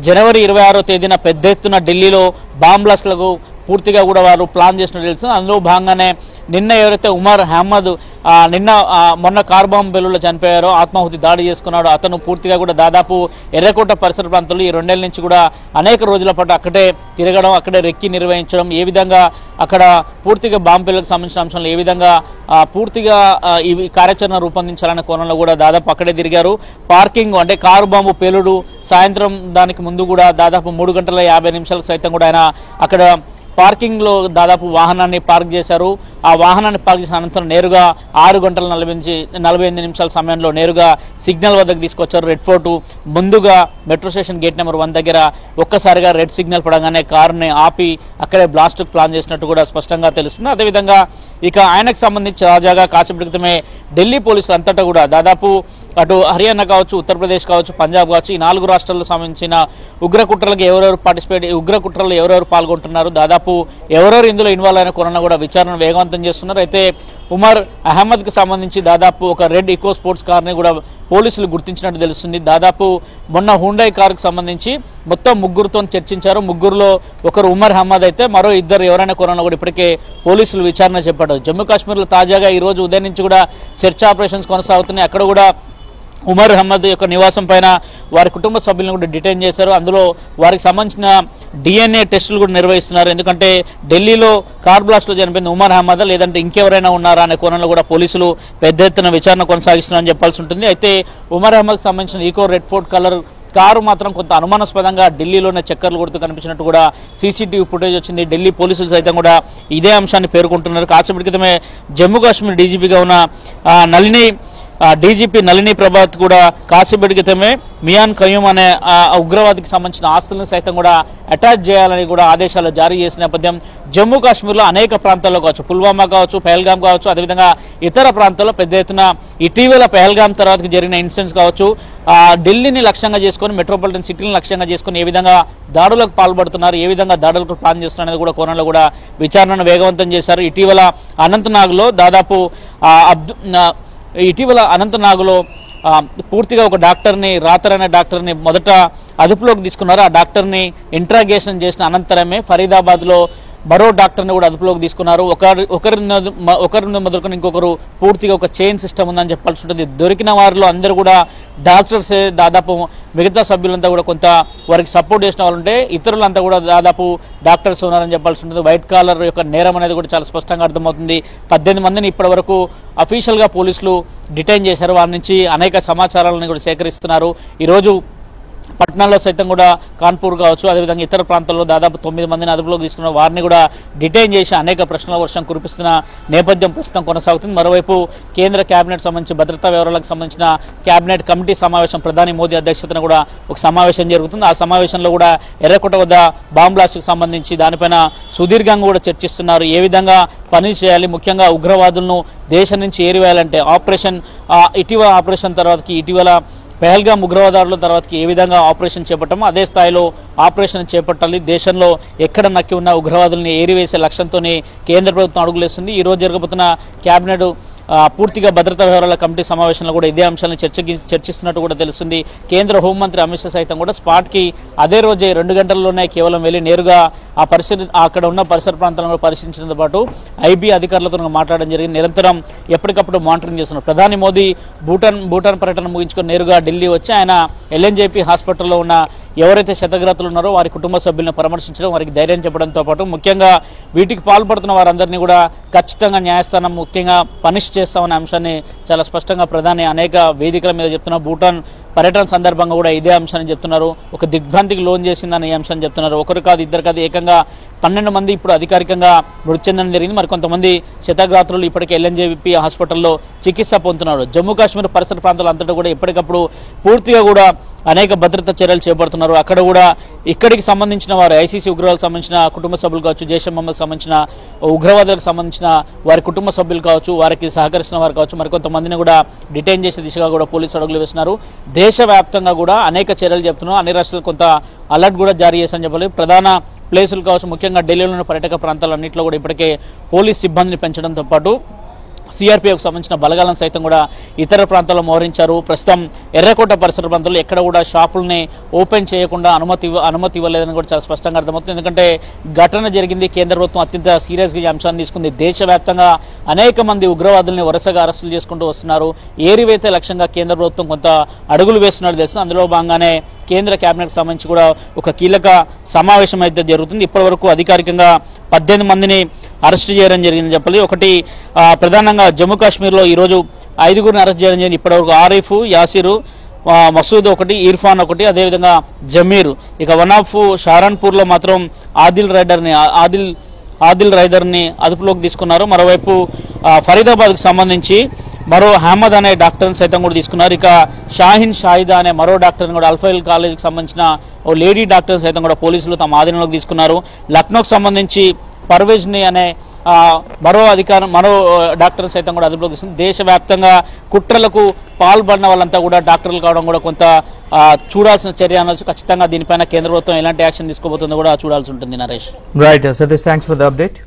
జనవరి 26వ తేదీన పెద్ద ఎత్తున ఢిల్లీలో బాంబ్ బ్లాస్ట్లకు పూర్తిగా కూడా వారు ప్లాన్ చేసినట్టు తెలుస్తుంది. అందులో భాగంగానే నిన్న ఎవరైతే ఉమర్ అహ్మద్ మొన్న కార్ బాంబ్ బెలూలో చనిపోయారో, ఆత్మాహుతి దాడి చేసుకున్నాడో అతను పూర్తిగా కూడా దాదాపు ఎర్రకోట పరిసర ప్రాంతాల్లో ఈ 2 ఏళ్ల నుంచి కూడా అనేక రోజుల పాటు అక్కడే తిరగడం, అక్కడే రెక్కి నిర్వహించడం, ఏ విధంగా అక్కడ పూర్తిగా బాంబ్ బెలూలకు సంబంధించిన అంశాలు ఏ విధంగా పూర్తిగా ఈ కార్యాచరణ రూపొందించాలనే కోణంలో కూడా దాదాపు అక్కడే తిరిగారు. పార్కింగ్ అంటే కారు బాంబు పేలుడు సాయంత్రం దానికి ముందు కూడా దాదాపు 3 గంటల 50 నిమిషాలకు సైతం కూడా ఆయన అక్కడ పార్కింగ్ లో దాదాపు వాహనాన్ని పార్క్ చేశారు. ఆ వాహనాన్ని పార్క్ చేసిన అనంతరం నేరుగా 6 గంటల 48 నిమిషాల సమయంలో నేరుగా సిగ్నల్ వద్దకు తీసుకొచ్చారు. రెడ్ ఫోర్ట్ ముందుగా మెట్రో స్టేషన్ గేట్ నెంబర్ 1 దగ్గర ఒక్కసారిగా రెడ్ సిగ్నల్ పడగానే కారుని ఆపి అక్కడే బ్లాస్ట్ ప్లాన్ చేసినట్టు కూడా స్పష్టంగా తెలుస్తుంది. అదేవిధంగా ఇక ఆయనకు సంబంధించి తాజాగా కాసేపటి క్రితమే ఢిల్లీ పోలీసులు అంతటా కూడా దాదాపు అటు హర్యానా కావచ్చు, ఉత్తరప్రదేశ్ కావచ్చు, పంజాబ్ కావచ్చు, ఈ 4 రాష్ట్రాలకు సంబంధించిన ఉగ్రకుట్రలకు ఉగ్రకుట్రలు ఎవరెవరు పాల్గొంటున్నారు, దాదాపు ఎవరెవరు ఇందులో ఇన్వాల్వ్ అయిన కోణంలో కూడా విచారణ వేగవంతం చేస్తున్నారు. అయితే ఉమర్ అహ్మద్ కి సంబంధించి దాదాపు ఒక రెడ్ ఈకో స్పోర్ట్స్ కార్ ని కూడా పోలీసులు గుర్తించినట్టు తెలుస్తుంది. దాదాపు మొన్న హుండై కార్ కు సంబంధించి మొత్తం 3గురితో చర్చించారు. 3గురిలో ఒకరు ఉమర్ అహ్మద్ అయితే మరో 2 ఎవరైనా కోణంలో కూడా ఇప్పటికే పోలీసులు విచారణ చేపట్టారు. జమ్మూ కాశ్మీర్ లో తాజాగా ఈ రోజు ఉదయం నుంచి కూడా సెర్చ్ ఆపరేషన్స్ కొనసాగుతున్నాయి. అక్కడ కూడా ఉమర్ అహ్మద్ యొక్క నివాసం పైన వారి కుటుంబ సభ్యులను కూడా డిటైన్ చేశారు. అందులో వారికి సంబంధించిన DNA టెస్టులు కూడా నిర్వహిస్తున్నారు. ఎందుకంటే ఢిల్లీలో కార్ బ్లాస్ట్ లో చనిపోయింది ఉమర్ అహ్మద్ లేదంటే ఇంకెవరైనా ఉన్నారా అనే కోణంలో కూడా పోలీసులు పెద్ద ఎత్తున విచారణ కొనసాగిస్తున్నారని చెప్పాల్సి ఉంటుంది. అయితే ఉమర్ అహ్మద్ సంబంధించిన eco red fort colour car మాత్రం కొంత అనుమానాస్పదంగా ఢిల్లీలోనే చక్కర్లు కొడుతూ కనిపించినట్టు కూడా సీసీటీవీ ఫుటేజ్ వచ్చింది. ఢిల్లీ పోలీసులు సైతం కూడా ఇదే అంశాన్ని పేర్కొంటున్నారు. కాసేపటి క్రితమే జమ్మూ కాశ్మీర్ డీజీపీగా ఉన్న డీజీపీ నళిని ప్రభాత్ కూడా కాసేపటి క్రితమే మియాన్ కయూమ్ అనే ఉగ్రవాదికి సంబంధించిన ఆస్తులను సైతం కూడా అటాచ్ చేయాలని కూడా ఆదేశాలు జారీ చేసిన నేపథ్యం జమ్మూ కాశ్మీర్లో అనేక ప్రాంతాల్లో కావచ్చు, పుల్వామా కావచ్చు, పహల్గాం కావచ్చు, అదేవిధంగా ఇతర ప్రాంతాల్లో పెద్ద ఎత్తున ఇటీవల పహల్గాం తర్వాత జరిగిన ఇన్సిడెంట్స్ కావచ్చు, ఢిల్లీని లక్ష్యంగా చేసుకుని మెట్రోపాలిటన్ సిటీని లక్ష్యంగా చేసుకుని ఏ విధంగా దాడులకు పాల్పడుతున్నారు, ఏ విధంగా దాడులకు ప్లాన్ చేస్తున్నారు అనేది కూడా కోణంలో కూడా విచారణను వేగవంతం చేశారు. ఇటీవల అనంతనాగ్లో దాదాపు అనంతనాగ్లో పూర్తిగా ఒక డాక్టర్ని రాతర్ అనే డాక్టర్ని మొదట అదుపులోకి తీసుకున్నారు. ఆ డాక్టర్ని ఇంట్రాగేషన్ చేసిన అనంతరమే ఫరీదాబాద్లో మరో డాక్టర్ని కూడా అదుపులోకి తీసుకున్నారు. ఒకరిని మొదలుకొని ఇంకొకరు పూర్తిగా ఒక చైన్ సిస్టమ్ ఉందని చెప్పాల్సి ఉంటుంది. దొరికిన వారిలో అందరూ కూడా డాక్టర్సే, దాదాపు మిగతా సభ్యులంతా కూడా కొంత వారికి సపోర్ట్ చేసిన వాళ్ళు ఉంటే ఇతరులంతా కూడా దాదాపు డాక్టర్స్ ఉన్నారని చెప్పాల్సి ఉంటుంది. వైట్ కాలర్ యొక్క నేరం అనేది కూడా చాలా స్పష్టంగా అర్థమవుతుంది. 18 మందిని ఇప్పటి వరకు అఫీషియల్గా పోలీసులు డిటైన్ చేశారు. వారి నుంచి అనేక సమాచారాలను కూడా సేకరిస్తున్నారు. ఈరోజు పట్నాల్లో సైతం కూడా కాన్పూర్ కావచ్చు, అదేవిధంగా ఇతర ప్రాంతాల్లో దాదాపు 9 మందిని అదుపులోకి తీసుకున్న వారిని కూడా డిటైన్ చేసి అనేక ప్రశ్నల వర్షం కురిపిస్తున్న నేపథ్యం ప్రస్తుతం కొనసాగుతుంది. మరోవైపు కేంద్ర కేబినెట్ సంబంధించి భద్రతా వ్యవహారాలకు సంబంధించిన కేబినెట్ కమిటీ సమావేశం ప్రధాని మోదీ అధ్యక్షతన కూడా ఒక సమావేశం జరుగుతుంది. ఆ సమావేశంలో కూడా ఎర్రకోట వద్ద బాంబ్ బ్లాస్ట్కు సంబంధించి దానిపైన సుదీర్ఘంగా కూడా చర్చిస్తున్నారు. ఏ విధంగా పని చేయాలి, ముఖ్యంగా ఉగ్రవాదులను దేశం నుంచి ఏరివేయాలంటే ఇటీవల ఆపరేషన్ తర్వాతకి ఇటీవల పహల్గాం ఉగ్రవాదారుల తర్వాతకి ఏ విధంగా ఆపరేషన్ చేపట్టామో అదే స్థాయిలో ఆపరేషన్ చేపట్టాలి. దేశంలో ఎక్కడ నక్కి ఉన్న ఉగ్రవాదుల్ని ఏరివేసే లక్ష్యంతోనే కేంద్ర ప్రభుత్వం అడుగులేస్తుంది. ఈ రోజు జరగబోతున్న కేబినెట్ పూర్తిగా భద్రతా వ్యవహారాల కమిటీ సమావేశంలో కూడా ఇదే అంశాలను చర్చిస్తున్నట్టు కూడా తెలుస్తుంది. కేంద్ర హోంమంత్రి అమిత్ షా సైతం కూడా స్పాట్కి అదే రోజే 2 గంటల్లోనే కేవలం వెళ్ళి నేరుగా అక్కడ ఉన్న పరిసర ప్రాంతాలను పరిశీలించడంతో పాటు ఐబీ అధికారులతో మాట్లాడడం జరిగింది. నిరంతరం ఎప్పటికప్పుడు మానిటరింగ్ చేస్తున్నారు. ప్రధాని మోదీ భూటాన్ పర్యటన ముగించుకొని నేరుగా ఢిల్లీ వచ్చి ఆయన ఎల్ఎన్జేపీ హాస్పిటల్లో ఉన్న ఎవరైతే క్షతగాత్రులు ఉన్నారో వారి కుటుంబ సభ్యులను పరామర్శించడం, వారికి ధైర్యం చెప్పడంతో పాటు ముఖ్యంగా వీటికి పాల్పడుతున్న వారందరినీ కూడా ఖచ్చితంగా న్యాయస్థానం ముఖ్యంగా పనిష్ చేస్తామనే అంశాన్ని చాలా స్పష్టంగా ప్రధాని అనేక వేదికల మీద చెప్తున్నారు. భూటాన్ పర్యటన సందర్భంగా కూడా ఇదే అంశాన్ని చెప్తున్నారు. ఒక దిగ్భ్రాంతికి లోన్ చేసిందని ఈ అంశాన్ని చెప్తున్నారు. ఒకరు కాదు, ఇద్దరు కాదు, ఏకంగా 12 మంది ఇప్పుడు అధికారికంగా మృతి చెందడం జరిగింది. మరి కొంతమంది క్షతగాత్రులు ఇప్పటికే ఎల్ఎన్జేపీ హాస్పిటల్లో చికిత్స పొందుతున్నారు. జమ్మూ కాశ్మీర్ పరిసర ప్రాంతాలు అంతటా కూడా ఎప్పటికప్పుడు పూర్తిగా కూడా అనేక భద్రతా చర్యలు చేపడుతున్నారు. అక్కడ కూడా ఇక్కడికి సంబంధించిన వారు ఐసీసీ ఉగ్రవాదులకు సంబంధించిన కుటుంబ సభ్యులు కావచ్చు, జైష్ మహమ్మద్ సంబంధించిన ఉగ్రవాదులకు సంబంధించిన వారి కుటుంబ సభ్యులు కావచ్చు, వారికి సహకరిస్తున్న వారు కావచ్చు, మరికొంతమందిని కూడా డిటైన్ చేసే దిశగా కూడా పోలీసులు అడుగులు వేస్తున్నారు. దేశవ్యాప్తంగా కూడా అనేక చర్యలు చెప్తున్నారు. అన్ని రాష్ట్రాలు కొంత అలర్ట్ కూడా జారీ చేశారని చెప్పాలి. ప్రధాన ప్లేసులు కావచ్చు, ముఖ్యంగా ఢిల్లీలోని పర్యాటక ప్రాంతాలన్నింటిలో కూడా ఇప్పటికే పోలీస్ సిబ్బందిని పెంచడంతో పాటు సిఆర్పీఎఫ్ సంబంధించిన బలగాలను సైతం కూడా ఇతర ప్రాంతాల్లో మోహరించారు. ప్రస్తుతం ఎర్రకోట పరిసర ప్రాంతాల్లో ఎక్కడ కూడా షాపుల్ని ఓపెన్ చేయకుండా అనుమతి ఇవ్వలేదని కూడా చాలా స్పష్టంగా అర్థమవుతుంది. ఎందుకంటే ఘటన జరిగింది, కేంద్ర ప్రభుత్వం అత్యంత సీరియస్గా ఈ అంశాన్ని తీసుకుంది. దేశవ్యాప్తంగా అనేక మంది ఉగ్రవాదుల్ని వరుసగా అరెస్టులు చేసుకుంటూ వస్తున్నారు. ఏరివేతే లక్ష్యంగా కేంద్ర ప్రభుత్వం కొంత అడుగులు వేస్తున్నట్టు తెలుస్తుంది. అందులో భాగంగానే కేంద్ర కేబినెట్ సంబంధించి కూడా ఒక కీలక సమావేశం అయితే జరుగుతుంది. ఇప్పటి వరకు అధికారికంగా 18 మందిని అరెస్ట్ చేయడం జరిగిందని చెప్పాలి. ఒకటి ప్రధానంగా జమ్మూ కాశ్మీర్లో ఈరోజు 5గురిని అరెస్ట్ చేయడం జరిగింది. ఇప్పటివరకు ఆరిఫ్, యాసిరు, మసూద్ ఒకటి, ఇర్ఫాన్ ఒకటి, అదేవిధంగా జమీర్. ఇక వన్ ఆఫ్ షారాన్పూర్లో మాత్రం ఆదిల్ రైదర్ని అదుపులోకి తీసుకున్నారు. మరోవైపు ఫరీదాబాద్కు సంబంధించి మరో అహ్మద్ అనే డాక్టర్ని సైతం కూడా తీసుకున్నారు. ఇక షాహిన్ షాహిదా అనే మరో డాక్టర్ని కూడా అల్ఫైల్ కాలేజీకి సంబంధించిన ఓ లేడీ డాక్టర్ సైతం కూడా పోలీసులు తమ ఆధీనంలోకి తీసుకున్నారు. లక్నోకి సంబంధించి పర్వేజ్ని అనే మరో డాక్టర్ సైతం కూడా అదుపులోకి తీసుకుని దేశవ్యాప్తంగా కుట్రలకు పాల్పడిన వాళ్ళంతా కూడా డాక్టర్లు కావడం కూడా కొంత చూడాల్సిన చర్య అనొచ్చు. ఖచ్చితంగా దీనిపైన కేంద్ర ప్రభుత్వం ఎలాంటి యాక్షన్ తీసుకోబోతుందో కూడా చూడాల్సి ఉంటుంది. Naresh. Right Satish, thanks for the update.